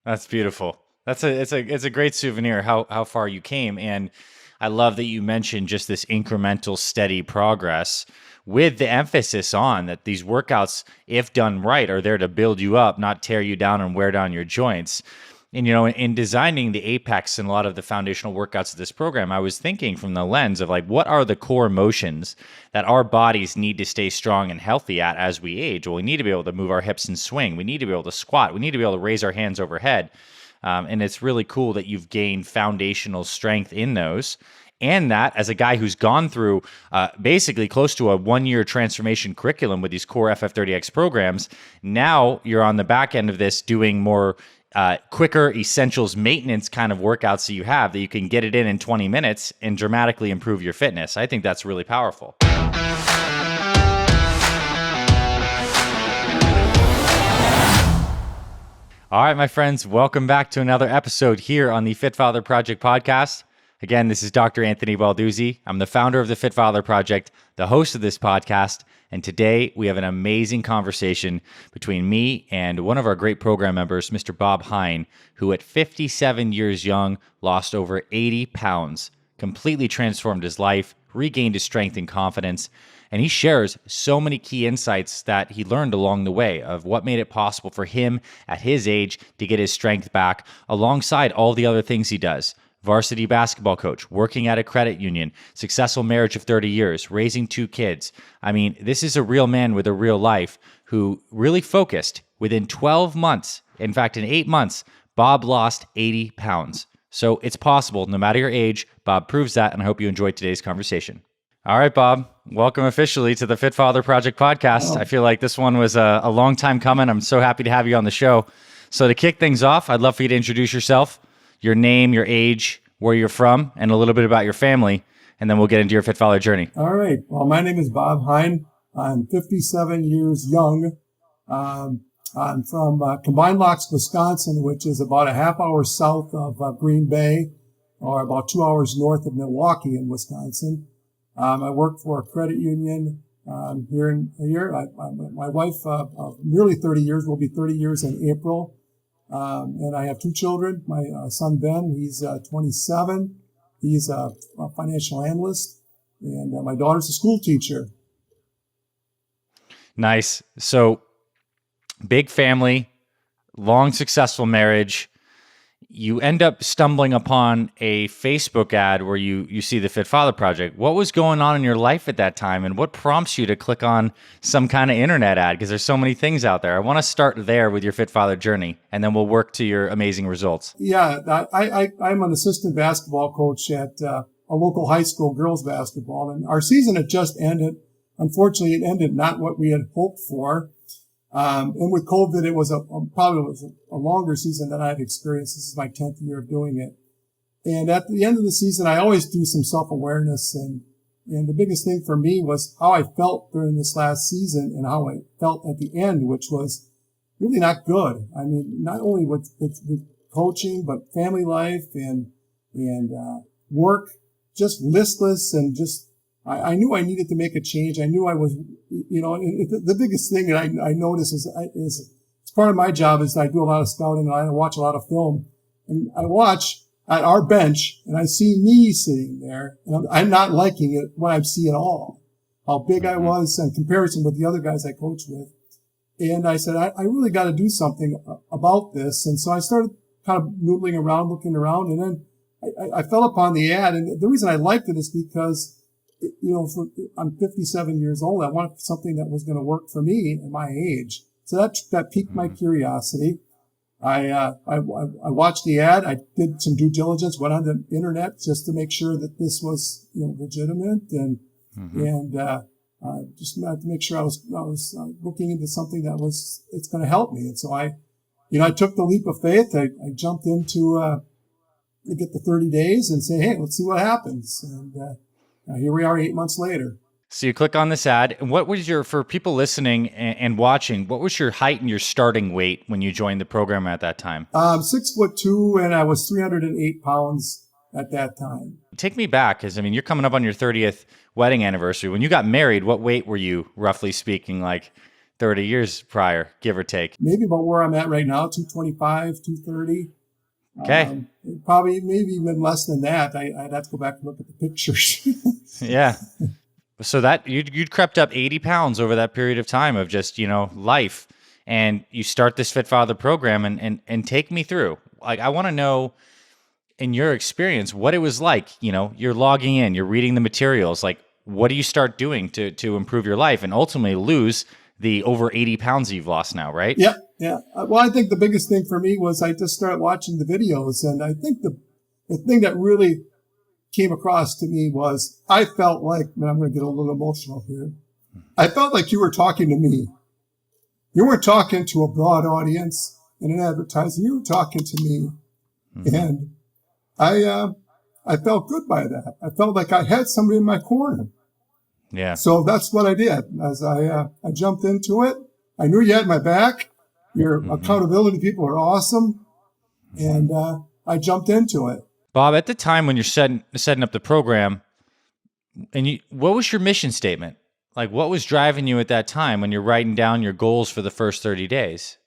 That's beautiful. It's a great souvenir how far you came, and I love that you mentioned just this incremental steady progress with the emphasis on that these workouts, if done right, are there to build you up, not tear you down and wear down your joints. And in designing the apex and a lot of the foundational workouts of this program, I was thinking from the lens of like what are the core motions that our bodies need to stay strong and healthy at as we age. Well, we need to be able to move our hips and swing. We need to be able to squat. We need to be able to raise our hands overhead. And it's really cool that you've gained foundational strength in those. And that, as a guy who's gone through basically close to a 1 year transformation curriculum with these core FF30X programs, now you're on the back end of this doing more quicker essentials maintenance kind of workouts that you have that you can get it in 20 minutes and dramatically improve your fitness. I think that's really powerful. All right, my friends, welcome back to another episode here on the Fit Father Project podcast. Again, this is Dr. Anthony Balduzzi. I'm the founder of the Fit Father Project, the host of this podcast, and today we have an amazing conversation between me and one of our great program members, Mr. Bob Hine, who at 57 years young lost over 80 pounds, completely transformed his life, regained his strength and confidence, and he shares so many key insights that he learned along the way of what made it possible for him at his age to get his strength back alongside all the other things he does. Varsity basketball coach, working at a credit union, successful marriage of 30 years, raising 2 kids. I mean, this is a real man with a real life who really focused within 12 months. In fact, in 8 months, Bob lost 80 pounds. So it's possible, no matter your age. Bob proves that, and I hope you enjoyed today's conversation. All right, Bob, welcome officially to the Fit Father Project podcast. I feel like this one was a long time coming. I'm so happy to have you on the show. So to kick things off, I'd love for you to introduce yourself, your name, your age, where you're from, and a little bit about your family, and then we'll get into your Fit Father journey. All right. Well, my name is Bob Hine. I'm 57 years young. I'm from Combined Locks, Wisconsin, which is about a half hour south of Green Bay, or about 2 hours north of Milwaukee in Wisconsin. I work for a credit union here. My wife, nearly 30 years, will be 30 years in April. And I have 2 children. My son, Ben, he's 27. He's a financial analyst. And my daughter's a school teacher. Nice. So big family, long, successful marriage. You end up stumbling upon a Facebook ad where you see the Fit Father Project. What was going on in your life at that time, and what prompts you to click on some kind of internet ad? Because there's so many things out there. I want to start there with your Fit Father journey, and then we'll work to your amazing results. Yeah, I'm an assistant basketball coach at a local high school girls basketball, and our season had just ended. Unfortunately, it ended not what we had hoped for. And with COVID, it was probably a longer season than I've experienced. This is my 10th year of doing it. And at the end of the season, I always do some self-awareness. And the biggest thing for me was how I felt during this last season and how I felt at the end, which was really not good. I mean, not only with coaching, but family life and work, just listless and just, I knew I needed to make a change. I knew I was, the biggest thing that I notice is it's part of my job is I do a lot of scouting and I watch a lot of film, and I watch at our bench and I see me sitting there and I'm not liking it what I see at all, how big I was in comparison with the other guys I coach with. And I said, I really got to do something about this. And so I started kind of noodling around, looking around, and then I fell upon the ad. And the reason I liked it is because I'm 57 years old. I wanted something that was going to work for me at my age. So that piqued my curiosity. I watched the ad. I did some due diligence, went on the internet just to make sure that this was, legitimate and just to make sure I was looking into something it's going to help me. And so I took the leap of faith. I jumped into, to get the 30 days and say, hey, let's see what happens. And, here we are 8 months later. So you click on this ad. And what was for people listening and watching, what was your height and your starting weight when you joined the program at that time? 6'2", and I was 308 pounds at that time. Take me back, because you're coming up on your 30th wedding anniversary. When you got married, what weight were you, roughly speaking, like 30 years prior, give or take. Maybe about where I'm at right now, 225, 230. Okay. Probably maybe even less than that. I'd have to go back and look at the pictures. Yeah. So that you'd crept up 80 pounds over that period of time of just, life. And you start this Fit Father program and take me through. Like, I want to know, in your experience, what it was like. You're logging in, you're reading the materials. Like, what do you start doing to improve your life and ultimately lose the over 80 pounds that you've lost now, right? Yeah. Well, I think the biggest thing for me was I just started watching the videos. And I think the thing that really came across to me was I felt like, man, I'm going to get a little emotional here. I felt like you were talking to me. You weren't talking to a broad audience in an advertising. You were talking to me. Mm-hmm. And I felt good by that. I felt like I had somebody in my corner. Yeah. So that's what I did. As I jumped into it, I knew you had my back. Your accountability people are awesome. And I jumped into it. Bob, at the time when you're setting up the program, what was your mission statement? Like, what was driving you at that time when you're writing down your goals for the first 30 days?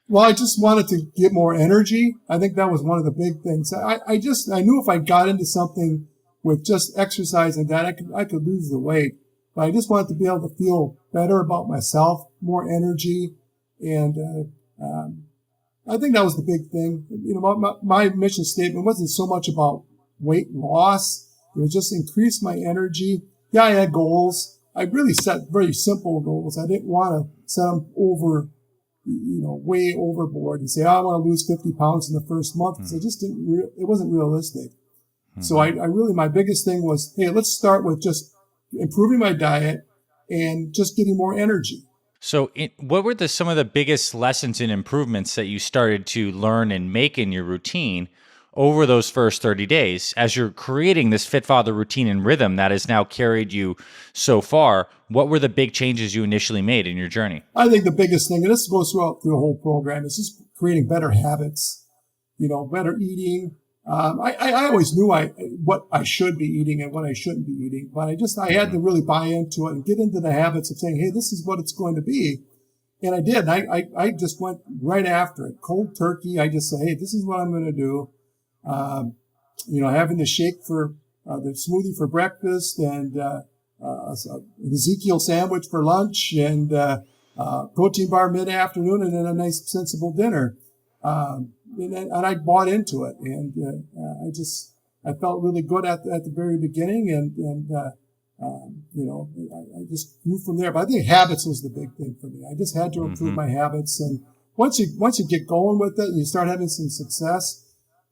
Well, I just wanted to get more energy. I think that was one of the big things. I knew if I got into something with just exercise and that, I could lose the weight. But I just wanted to be able to feel better about myself, more energy. And I think that was the big thing. My mission statement wasn't so much about weight loss. It was just increase my energy. Yeah, I had goals. I really set very simple goals. I didn't want to set them way overboard and say, I want to lose 50 pounds in the first month. Because I just it wasn't realistic. Mm-hmm. So I really, my biggest thing was, hey, let's start with just improving my diet and just getting more energy. So what were some of the biggest lessons and improvements that you started to learn and make in your routine over those first 30 days as you're creating this Fit Father routine and rhythm that has now carried you so far? What were the big changes you initially made in your journey? I think the biggest thing, and this goes through the whole program, is just creating better habits, better eating. I always knew what I should be eating and what I shouldn't be eating, but I had to really buy into it and get into the habits of saying, hey, this is what it's going to be. And I did. I just went right after it. Cold turkey. I just said, hey, this is what I'm going to do. Having the shake for the smoothie for breakfast and an Ezekiel sandwich for lunch and protein bar mid-afternoon and then a nice sensible dinner. And I bought into it, and I felt really good at the very beginning, and I just grew from there. But I think habits was the big thing for me. I just had to improve my habits, and once you get going with it and you start having some success,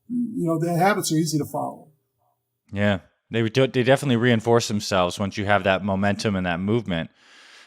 the habits are easy to follow. Yeah, they definitely reinforce themselves once you have that momentum and that movement.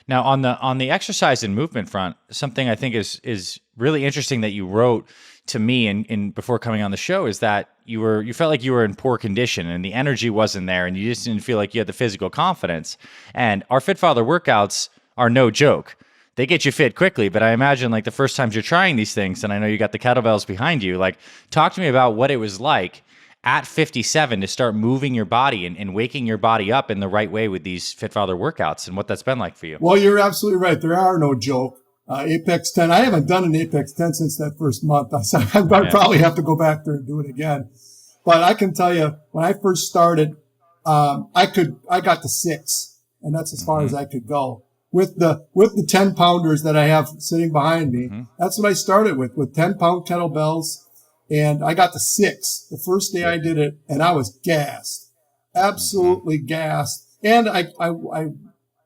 Now, on the exercise and movement front, something I think is really interesting that you wrote to me and before coming on the show is that you felt like you were in poor condition and the energy wasn't there and you just didn't feel like you had the physical confidence. And our Fit Father workouts are no joke. They get you fit quickly, but I imagine like the first times you're trying these things, and I know you got the kettlebells behind you, like talk to me about what it was like at 57 to start moving your body and waking your body up in the right way with these Fit Father workouts and what that's been like for you. Well, you're absolutely right. There are no joke. Apex 10. I haven't done an Apex 10 since that first month. I probably have to go back there and do it again. But I can tell you, when I first started, I got to 6, and that's as far as I could go. With the 10 pounders that I have sitting behind me. That's what I started with 10-pound kettlebells. And I got to 6 the first day I did it, and I was gassed, absolutely gassed. And I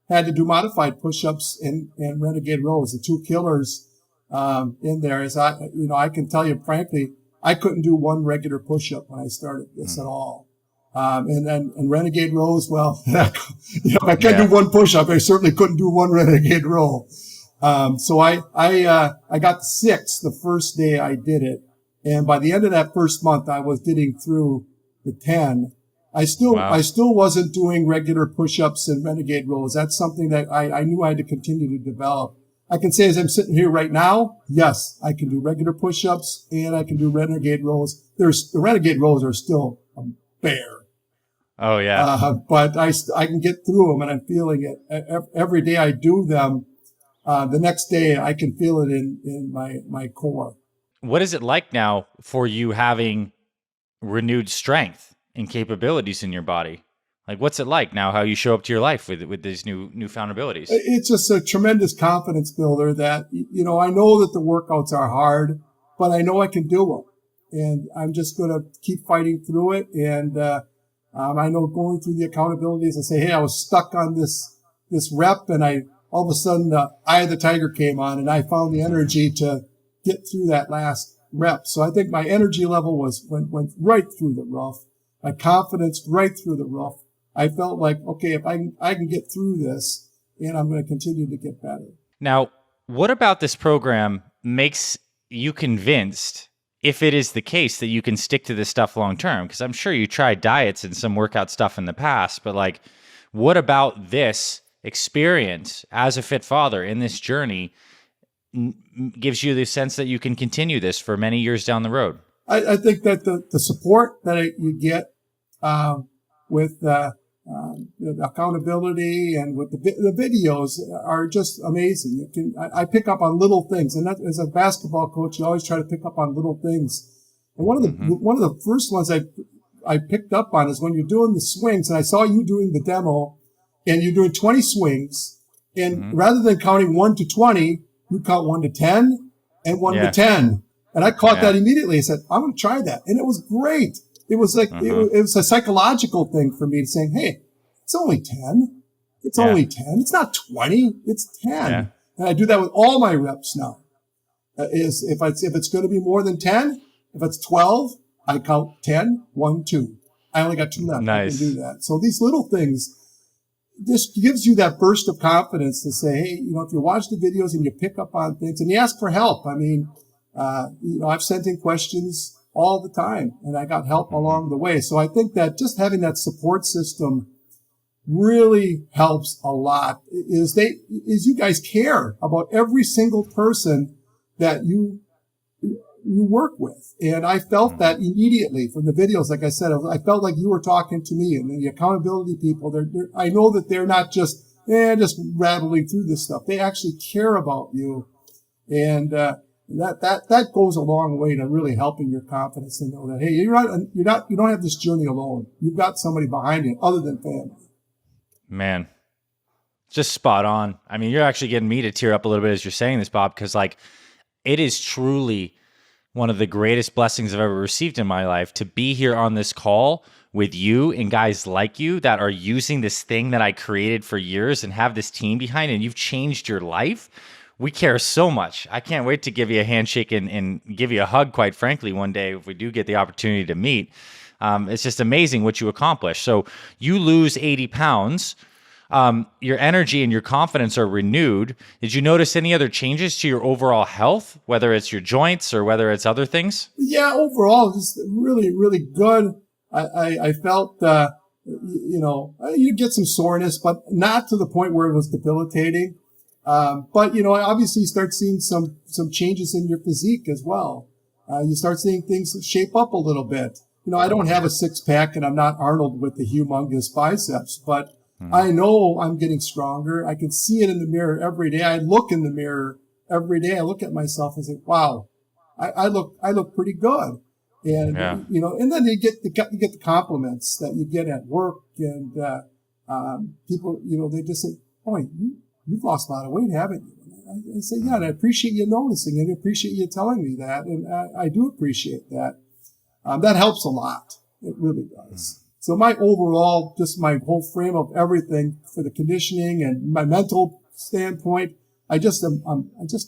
had to do modified push-ups and renegade rows, the 2 killers in there. As I can tell you frankly, I couldn't do one regular push-up when I started this at all. And renegade rows, well, if I can't do one push-up, I certainly couldn't do one renegade row. So I got to 6 the first day I did it. And by the end of that first month, I was getting through the 10. I still wasn't doing regular push-ups and renegade rows. That's something that I knew I had to continue to develop. I can say as I'm sitting here right now, yes, I can do regular push-ups and I can do renegade rows. The renegade rows are still a bear. Oh yeah. But I can get through them and I'm feeling it. Every day I do them, the next day I can feel it in my core. What is it like now for you having renewed strength and capabilities in your body? Like, what's it like now? How you show up to your life with these newfound abilities? It's just a tremendous confidence builder that, I know that the workouts are hard, but I know I can do them. And I'm just going to keep fighting through it. And, I know going through the accountabilities and say, hey, I was stuck on this rep, and all of a sudden the eye of the tiger came on, and I found the energy to get through that last rep. So I think my energy level went right through the roof. My confidence right through the roof. I felt like, okay, if I can get through this, and I'm going to continue to get better. Now, what about this program makes you convinced, if it is the case, that you can stick to this stuff long term? Because I'm sure you tried diets and some workout stuff in the past, but like, what about this experience as a fit father in this journey gives you the sense that you can continue this for many years down the road? I think that the support that you get with the accountability and with the videos are just amazing. I pick up on little things, and that, as a basketball coach, you always try to pick up on little things. And one of the first ones I picked up on is when you're doing the swings, and I saw you doing the demo, and you're doing 20 swings, and rather than counting 1 to 20, you count 1 to 10 and 1 to 10. And I caught that immediately. I said, I'm going to try that. And it was great. It was like, it was a psychological thing for me to saying, hey, it's only 10. It's only 10. It's not 20. It's 10. Yeah. And I do that with all my reps now. If it's going to be more than 10, if it's 12, I count 10, 1, 2. I only got 2 left. Nice. I can do that. So these little things, this gives you that burst of confidence to say, hey, if you watch the videos and you pick up on things and you ask for help. I mean, I've sent in questions all the time, and I got help along the way. So I think that just having that support system really helps a lot. Is you guys care about every single person that you work with. And I felt that immediately from the videos. Like I said, I felt like you were talking to me, and the accountability people, I know that they're not just rattling through this stuff. They actually care about you. And, that goes a long way to really helping your confidence to know that, hey, you don't have this journey alone. You've got somebody behind you other than family. Man, just spot on. I mean, you're actually getting me to tear up a little bit as you're saying this, Bob, because like, it is truly one of the greatest blessings I've ever received in my life to be here on this call with you and guys like you that are using this thing that I created for years and have this team behind it, and you've changed your life. We care so much. I can't wait to give you a handshake and give you a hug, quite frankly, one day if we do get the opportunity to meet. It's just amazing what you accomplish. So you lose 80 pounds. Your energy and your confidence are renewed. Did you notice any other changes to your overall health, whether it's your joints or whether it's other things? Yeah, overall, just really, really good. I felt, you get some soreness, but not to the point where it was debilitating. But obviously you start seeing some changes in your physique as well. You start seeing things shape up a little bit. I don't have a 6-pack, and I'm not Arnold with the humongous biceps, but I know I'm getting stronger. I can see it in the mirror every day. I look in the mirror every day. I look at myself and say, wow, I look pretty good. And, and then you get the compliments that you get at work, and, people, they just say, oh, you've lost a lot of weight, haven't you? I say, yeah, and I appreciate you noticing, and I appreciate you telling me that. And I do appreciate that. That helps a lot. It really does. So my overall, just my whole frame of everything for the conditioning and my mental standpoint, I just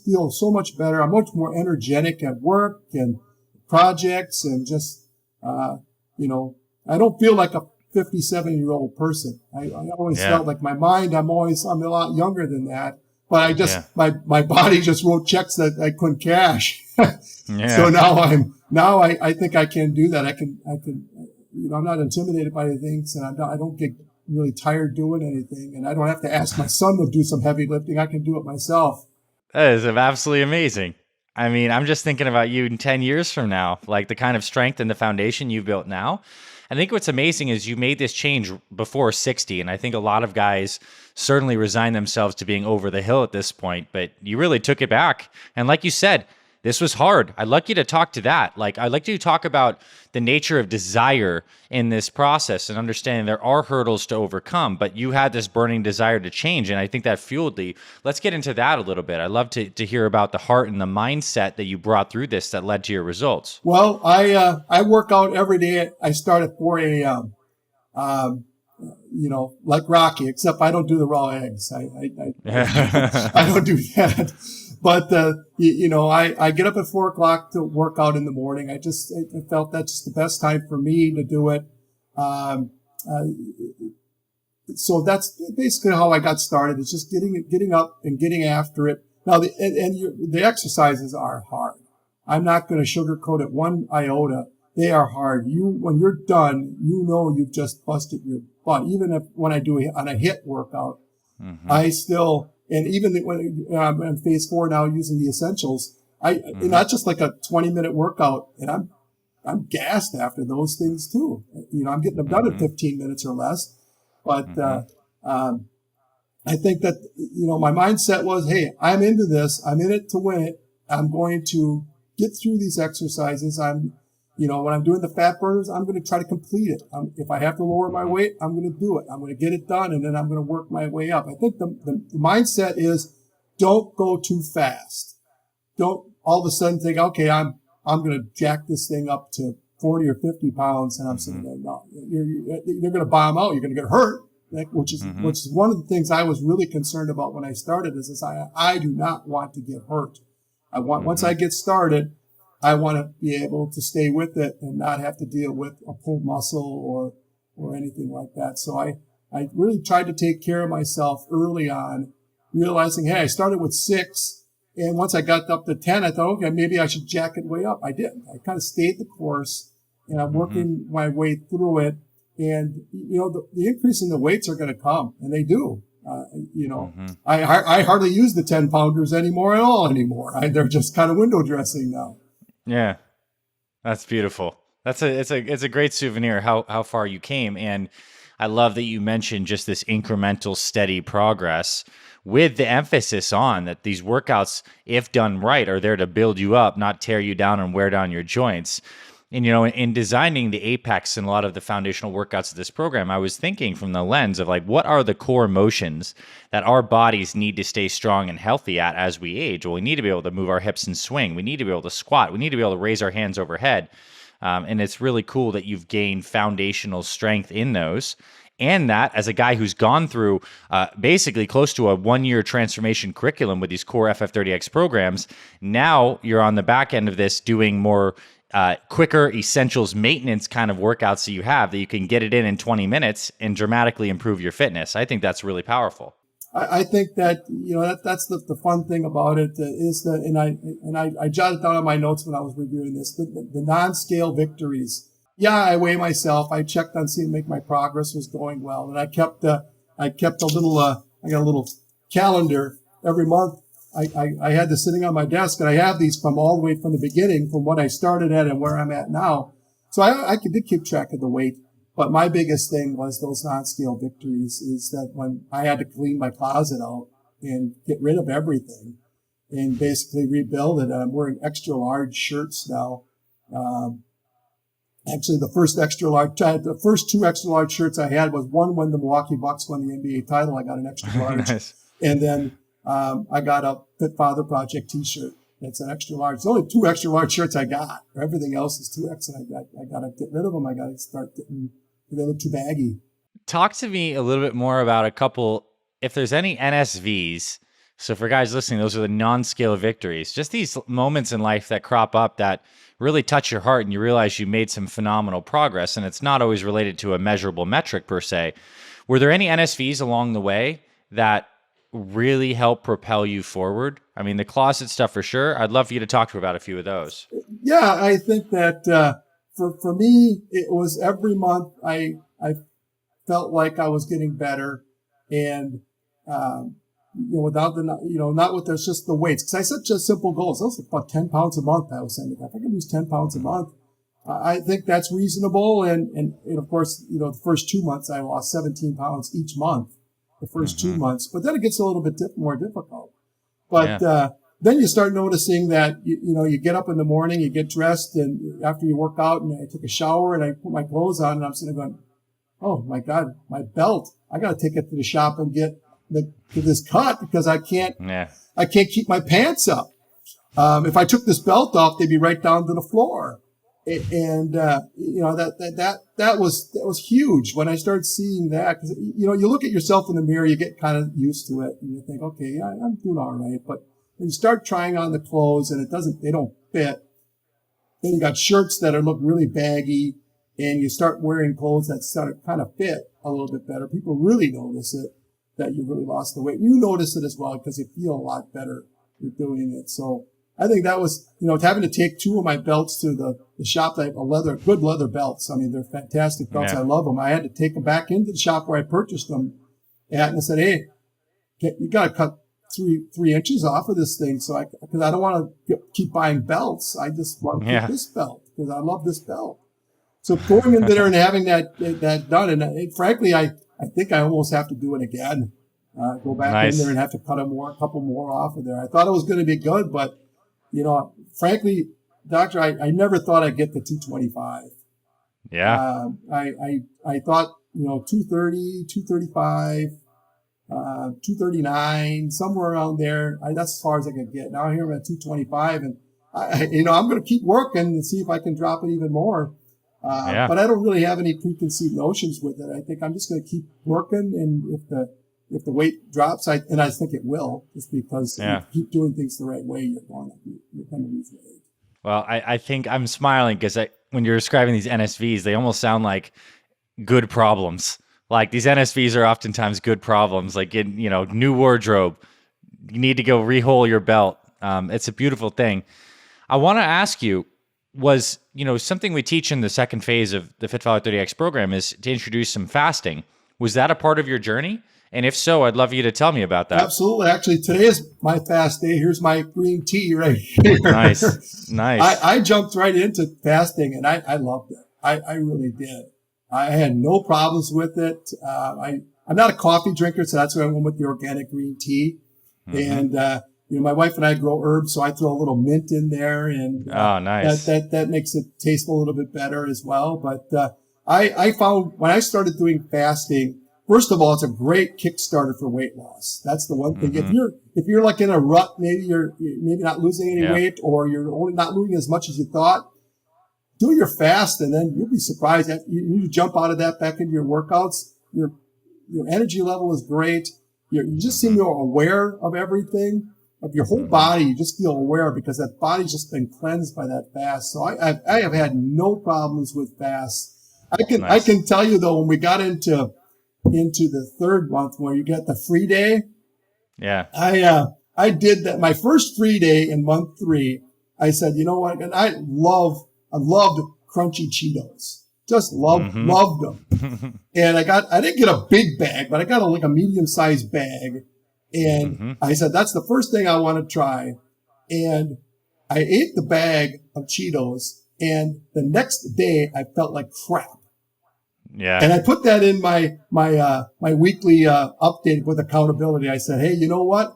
feel so much better. I'm much more energetic at work and projects, and just, I don't feel like a 57-year-old person. I always felt like my mind, I'm a lot younger than that, but I just, my body just wrote checks that I couldn't cash. So now I think I can do that. I can, I'm not intimidated by the things, and I don't get really tired doing anything, and I don't have to ask my son to do some heavy lifting. I can do it myself. That is absolutely amazing. I mean, I'm just thinking about you in 10 years from now, like the kind of strength and the foundation you've built now. I think what's amazing is you made this change before 60. And I think a lot of guys certainly resign themselves to being over the hill at this point, but you really took it back. And like you said, this was hard. I'd like you to talk to that. Like, I'd like you to talk about the nature of desire in this process and understanding there are hurdles to overcome, but you had this burning desire to change. And I think that fueled the, let's get into that a little bit. I'd love to hear about the heart and the mindset that you brought through this that led to your results. Well, I work out every day. I start at 4 a.m. Like Rocky, except I don't do the raw eggs. I don't do that. But, I get up at 4 o'clock to work out in the morning. I felt that's just the best time for me to do it. So that's basically how I got started. It's just getting up and getting after it. Now, the exercises are hard. I'm not going to sugarcoat it one iota. They are hard. When you're done, you've just busted your butt. Even when I do on a HIIT workout, I still, and even when I'm in phase 4 now using the essentials, not just like a 20-minute workout, and I'm gassed after those things too. I'm getting them done in 15 minutes or less. But, I think that, my mindset was, hey, I'm into this. I'm in it to win it. I'm going to get through these exercises. When I'm doing the fat burners, I'm going to try to complete it. If I have to lower my weight, I'm going to do it. I'm going to get it done, and then I'm going to work my way up. I think the mindset is don't go too fast. Don't all of a sudden think, okay, I'm going to jack this thing up to 40 or 50 pounds, and I'm saying, no, you're going to bomb out. You're going to get hurt, which is one of the things I was really concerned about when I started. Is I do not want to get hurt. I want once I get started, I want to be able to stay with it and not have to deal with a pulled muscle or anything like that. So I really tried to take care of myself early on, realizing, hey, I started with 6. And once I got up to 10, I thought, okay, maybe I should jack it way up. I didn't. I kind of stayed the course, and I'm working my way through it. And, the increase in the weights are going to come, and they do. I hardly use the 10 pounders anymore. They're just kind of window dressing now. Yeah, that's beautiful. It's a great souvenir how far you came. And I love that you mentioned just this incremental steady progress with the emphasis on that these workouts, if done right, are there to build you up, not tear you down and wear down your joints. And, in designing the Apex and a lot of the foundational workouts of this program, I was thinking from the lens of like, what are the core motions that our bodies need to stay strong and healthy at as we age? Well, we need to be able to move our hips and swing. We need to be able to squat. We need to be able to raise our hands overhead. And it's really cool that you've gained foundational strength in those. And that, as a guy who's gone through basically close to a 1-year transformation curriculum with these core FF30X programs, now you're on the back end of this doing more quicker essentials maintenance kind of workouts that you can get it in 20 minutes and dramatically improve your fitness. I think that's really powerful. I think that, that's the fun thing about it is that, and I jotted down on my notes when I was reviewing this, the non-scale victories. Yeah, I weigh myself. I checked on seeing make my progress was going well. And I kept a little, I got a little calendar every month. I had this sitting on my desk, and I have these from all the way from the beginning, from what I started at and where I'm at now. So I did keep track of the weight. But my biggest thing was those non-scale victories is that when I had to clean my closet out and get rid of everything and basically rebuild it. And I'm wearing extra large shirts now. Actually, the first 2 extra large shirts I had was one when the Milwaukee Bucks won the NBA title. I got an extra large. Nice. And then I got a Fit Father Project t-shirt. It's an extra large. It's only 2 extra large shirts I got. Everything else is 2X, and I got to get rid of them. I got to start getting, they look too baggy. Talk to me a little bit more about a couple, if there's any NSVs. So for guys listening, those are the non-scale victories. Just these moments in life that crop up that really touch your heart and you realize you made some phenomenal progress, and it's not always related to a measurable metric per se. Were there any NSVs along the way that really help propel you forward? I mean, the closet stuff for sure. I'd love for you to talk to about a few of those. Yeah, I think that for me, it was every month I felt like I was getting better. And without the, not with there's just the weights. Cause I set just simple goals. Those are about 10 pounds a month. I was saying, if I can lose 10 pounds a month, I think that's reasonable. And of course, the first 2 months I lost 17 pounds each month, the first 2 months, but then it gets a little bit more difficult. But, then you start noticing that, you get up in the morning, you get dressed, and after you work out, and I took a shower and I put my clothes on, and I'm sitting there going, oh my God, my belt. I got to take it to the shop and get this cut because I can't keep my pants up. If I took this belt off, they'd be right down to the floor. And that was huge when I started seeing that, because, you look at yourself in the mirror, you get kind of used to it and you think, okay, I'm doing all right. But when you start trying on the clothes and they don't fit, then you got shirts that look really baggy, and you start wearing clothes that start to kind of fit a little bit better. People really notice it, that you really lost the weight. You notice it as well because you feel a lot better for doing it. So I think that was, having to take 2 of my belts to the shop. I have good leather belts. I mean, they're fantastic belts. I love them. I had to take them back into the shop where I purchased them at, and I said, hey, you got to cut 3 inches off of this thing. Because I don't want to keep buying belts. I just want to keep this belt because I love this belt. So going in there and having that done, and frankly, I think I almost have to do it again. Go back in there and have to cut a couple more off of there. I thought it was going to be good, but frankly, doctor, I never thought I'd get to 225. Yeah. I thought 230, 235, 239, somewhere around there. That's as far as I could get. Now here I'm at 225, and I'm going to keep working and see if I can drop it even more. But I don't really have any preconceived notions with it. I think I'm just going to keep working, and if the weight drops, I think it will, just because if you keep doing things the right way, you're going to lose weight. Well, I think I'm smiling because when you're describing these NSVs, they almost sound like good problems. Like these NSVs are oftentimes good problems, like new wardrobe. You need to go rehole your belt. It's a beautiful thing. I want to ask you, was, something we teach in the second phase of the Fit Father 30X program is to introduce some fasting. Was that a part of your journey? And if so, I'd love you to tell me about that. Absolutely. Actually, today is my fast day. Here's my green tea right here. Nice. I jumped right into fasting, and I loved it. I really did. I had no problems with it. I'm not a coffee drinker, so that's why I went with the organic green tea. And, my wife and I grow herbs, so I throw a little mint in there, and nice. That makes it taste a little bit better as well. But I found when I started doing fasting, first of all, it's a great Kickstarter for weight loss. That's the one thing. If you're like in a rut, maybe you're not losing any weight, or you're only not moving as much as you thought, do your fast, and then you'll be surprised. You jump out of that back into your workouts. Your energy level is great. You just seem more aware of everything, of your whole body. You just feel aware because that body's just been cleansed by that fast. So I have had no problems with fast. I can tell you though, when we got into the 3rd month where you get the free day. Yeah. I did that. My first free day in month 3, I said, you know what? And I loved crunchy Cheetos. Just loved them. And I didn't get a big bag, but I got a medium-sized bag. And I said, that's the first thing I want to try. And I ate the bag of Cheetos, and the next day I felt like crap. Yeah. And I put that in my weekly update with accountability. I said, hey, you know what?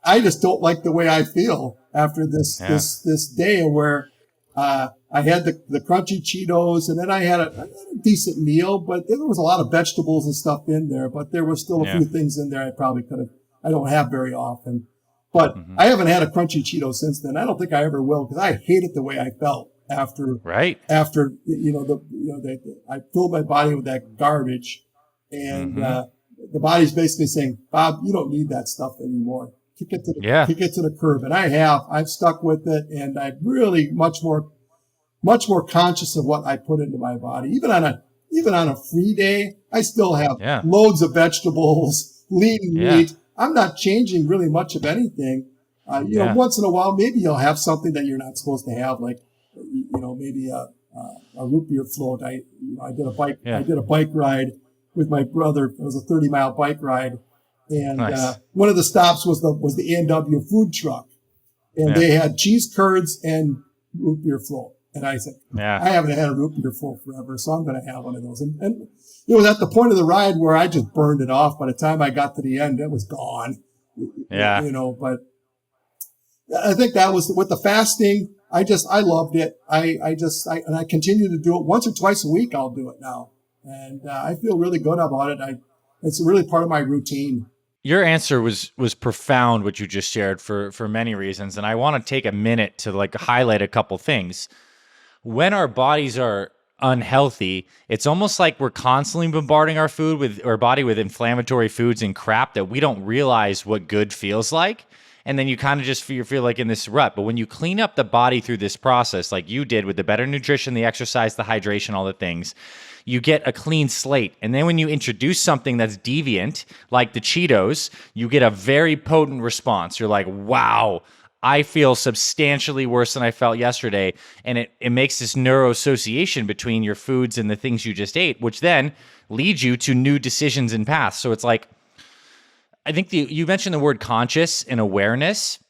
I just don't like the way I feel after this day where I had the crunchy Cheetos, and then I had a decent meal, but there was a lot of vegetables and stuff in there, but there were still a few things in there I don't have very often. But I haven't had a crunchy Cheeto since then. I don't think I ever will, because I hated the way I felt after I filled my body with that garbage, and the body's basically saying, Bob, you don't need that stuff anymore. Kick it to the curb. And I've stuck with it, and I'm really much more conscious of what I put into my body. Even on a free day, I still have loads of vegetables, lean meat. I'm not changing really much of anything. Once in a while, maybe you'll have something that you're not supposed to have, like, maybe a root beer float. I did a bike ride with my brother. It was a 30-mile bike ride. And Nice. one of the stops was the A&W food truck, and they had cheese curds and root beer float. And I said, Yeah. I haven't had a root beer float forever, so I'm going to have one of those. And it was at the point of the ride where I just burned it off. By the time I got to the end, it was gone. Yeah. But I think that was with the fasting. I loved it. And I continue to do it once or twice a week. I'll do it now. And I feel really good about it. It's really part of my routine. Your answer was profound, what you just shared, for many reasons, and I want to take a minute to like highlight a couple things. When our bodies are unhealthy, it's almost like we're constantly bombarding our body with inflammatory foods and crap that we don't realize what good feels like. And then you kind of just feel like in this rut. But when you clean up the body through this process, like you did with the better nutrition, the exercise, the hydration, all the things, you get a clean slate. And then when you introduce something that's deviant, like the Cheetos, you get a very potent response. You're like, wow, I feel substantially worse than I felt yesterday. And it makes this neuroassociation between your foods and the things you just ate, which then leads you to new decisions and paths. So it's like, I think you mentioned the word conscious and awareness.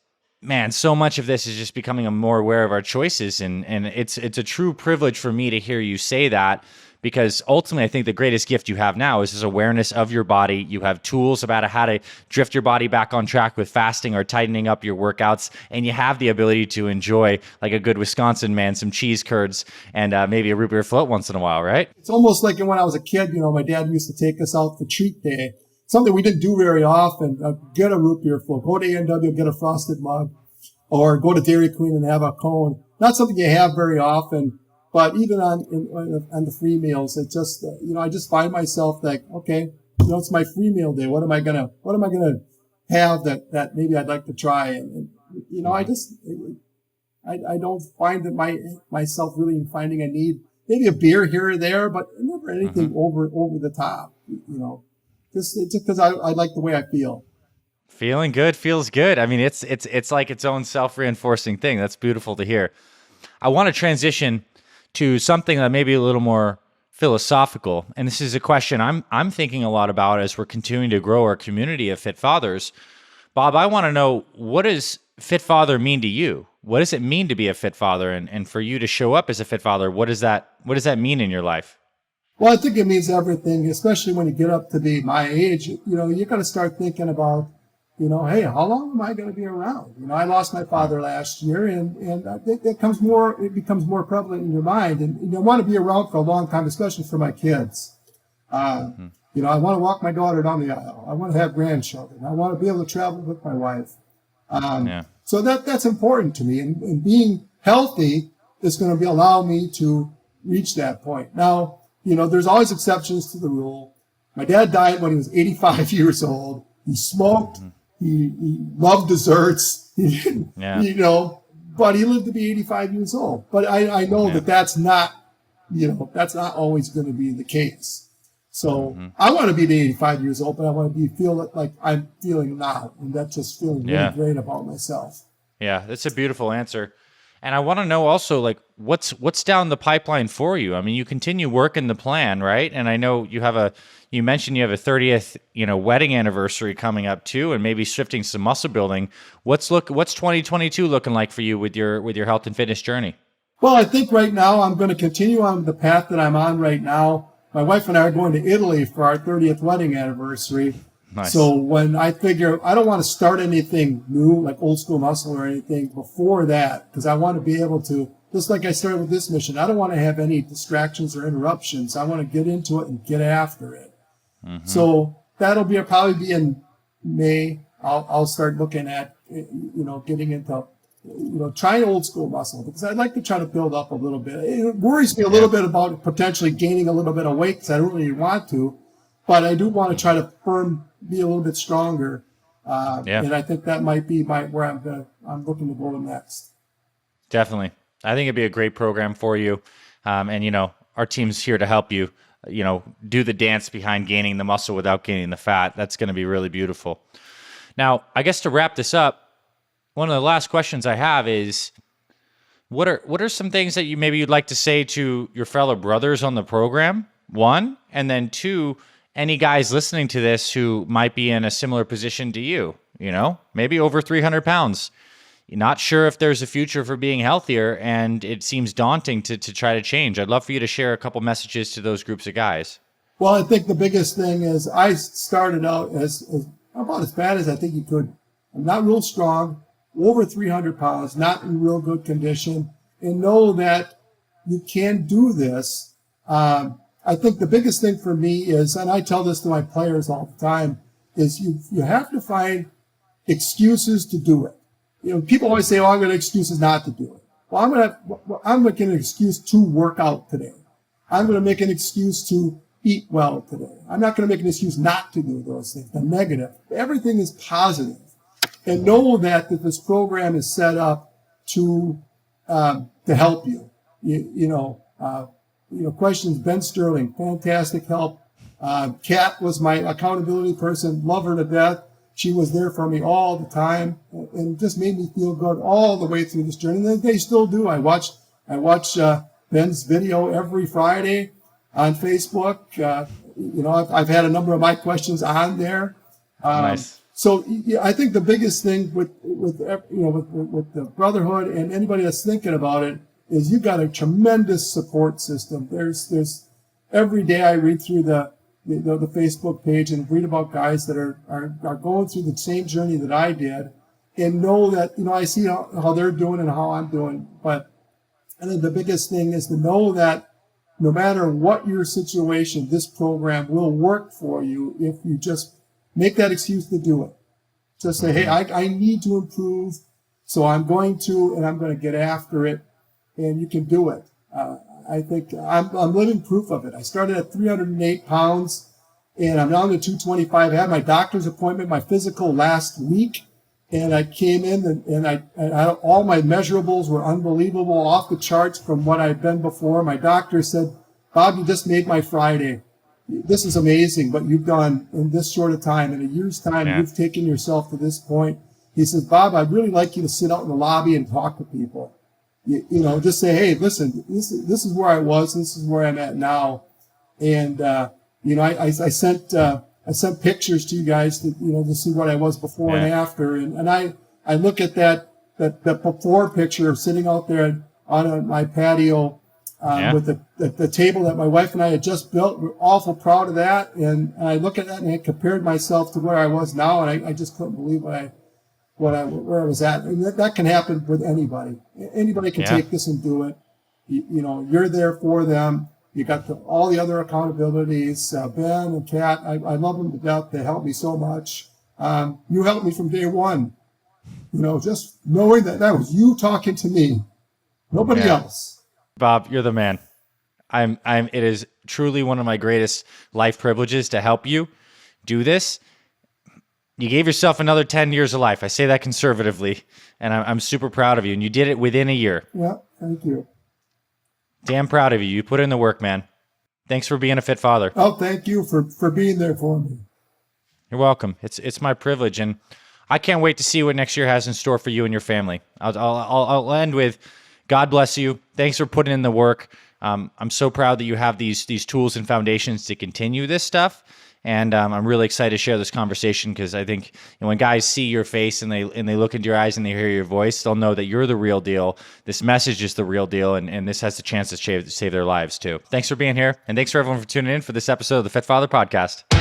Man, so much of this is just becoming more aware of our choices. And it's a true privilege for me to hear you say that, because ultimately I think the greatest gift you have now is this awareness of your body. You have tools about how to drift your body back on track with fasting or tightening up your workouts. And you have the ability to enjoy, like a good Wisconsin man, some cheese curds and maybe a root beer float once in a while, right? It's almost like when I was a kid, my dad used to take us out for treat day. Something we didn't do very often. Get a root beer float, go to A&W, get a frosted mug, or go to Dairy Queen and have a cone. Not something you have very often, but even on the free meals, it just, I just find myself like, okay, it's my free meal day. What am I gonna have that maybe I'd like to try? And I don't find that myself really finding a need, maybe a beer here or there, but never anything over the top, Just because I like the way I feel. Feeling good feels good. I mean, it's like its own self-reinforcing thing. That's beautiful to hear. I want to transition to something that may be a little more philosophical, and this is a question I'm thinking a lot about as we're continuing to grow our community of fit fathers. Bob, I want to know, what does fit father mean to you? What does it mean to be a fit father, and for you to show up as a fit father? What does that mean in your life? Well, I think it means everything, especially when you get up to be my age. You got to start thinking about, hey, how long am I going to be around? I lost my father last year, and I think it becomes more prevalent in your mind. And I want to be around for a long time, especially for my kids. I want to walk my daughter down the aisle. I want to have grandchildren. I want to be able to travel with my wife. So that's important to me. And being healthy is going to allow me to reach that point. Now, there's always exceptions to the rule. My dad died when he was 85 years old. He smoked. He loved desserts. But he lived to be 85 years old. But I know that's not always going to be the case. So I want to be 85 years old, but I want to feel like I'm feeling now. And that's just feeling really great about myself. Yeah, that's a beautiful answer. And I want to know also, like, what's down the pipeline for you? I mean, you continue working the plan, right? And I know you mentioned you have a 30th, wedding anniversary coming up too, and maybe shifting some muscle building. What's 2022 looking like for you with your health and fitness journey? Well, I think right now I'm going to continue on the path that I'm on right now. My wife and I are going to Italy for our 30th wedding anniversary. Nice. So when I figure I don't want to start anything new, like old school muscle or anything before that, because I want to be able to, just like I started with this mission, I don't want to have any distractions or interruptions. I want to get into it and get after it. So that'll probably be in May. I'll start looking at, getting into, trying old school muscle, because I'd like to try to build up a little bit. It worries me a little bit about potentially gaining a little bit of weight, because I don't really want to, but I do want to try to be a little bit stronger. And I think that might be where I'm looking to go next. Definitely. I think it'd be a great program for you. And our team's here to help you, do the dance behind gaining the muscle without gaining the fat. That's going to be really beautiful. Now, I guess to wrap this up, one of the last questions I have is, what are some things that you'd like to say to your fellow brothers on the program? One, and then two, any guys listening to this who might be in a similar position to you, maybe over 300 pounds, you're not sure if there's a future for being healthier, and it seems daunting to try to change. I'd love for you to share a couple messages to those groups of guys. Well, I think the biggest thing is I started out as about as bad as I think you could. I'm not real strong, over 300 pounds, not in real good condition, and know that you can do this. I think the biggest thing for me is, and I tell this to my players all the time, is you have to find excuses to do it. People always say, "Oh, I'm going to excuses not to do it." Well, I'm making an excuse to work out today. I'm going to make an excuse to eat well today. I'm not going to make an excuse not to do those things. The negative. Everything is positive. And know that this program is set up to help you. Questions. Ben Sterling, fantastic help. Kat was my accountability person. Love her to death. She was there for me all the time, and just made me feel good all the way through this journey. And they still do. I watch Ben's video every Friday on Facebook. I've had a number of my questions on there. Nice. So I think the biggest thing with the brotherhood and anybody that's thinking about it is you got a tremendous support system. There's every day I read through the Facebook page and read about guys that are going through the same journey that I did, and know that I see how they're doing and how I'm doing. But I think the biggest thing is to know that no matter what your situation, this program will work for you if you just make that excuse to do it. Just say, hey, I need to improve, so I'm going to get after it, and you can do it. I think I'm living proof of it. I started at 308 pounds, and I'm down to 225. I had my doctor's appointment, my physical last week, and I came in and all my measurables were unbelievable, off the charts from what I'd been before. My doctor said, "Bob, you just made my Friday. This is amazing what you've done in this short of time. In a year's time, You've taken yourself to this point." He says, "Bob, I'd really like you to sit out in the lobby and talk to people. Just say, hey, listen, this is where I was. This is where I'm at now." And, I sent pictures to you guys to see what I was before and after. And I look at that before picture of sitting out there on my patio, with the table that my wife and I had just built. We're awful proud of that. And I look at that and I compared myself to where I was now. And I just couldn't believe where I was at. And that can happen with anybody. Anybody can take this and do it. You're there for them. You got all the other accountabilities. Ben and Kat, I love them to death. They helped me so much. You helped me from day one. Just knowing that was you talking to me, nobody else. Bob, you're the man. It is truly one of my greatest life privileges to help you do this. You gave yourself another 10 years of life. I say that conservatively, and I'm super proud of you. And you did it within a year. Yeah, thank you. Damn proud of you. You put in the work, man. Thanks for being a fit father. Oh, thank you for being there for me. You're welcome. It's my privilege, and I can't wait to see what next year has in store for you and your family. I'll end with, God bless you. Thanks for putting in the work. I'm so proud that you have these tools and foundations to continue this stuff. And I'm really excited to share this conversation, because I think when guys see your face and they look into your eyes and they hear your voice, they'll know that you're the real deal. This message is the real deal, and this has the chance to save their lives too. Thanks for being here, and thanks for everyone for tuning in for this episode of the Fit Father Podcast.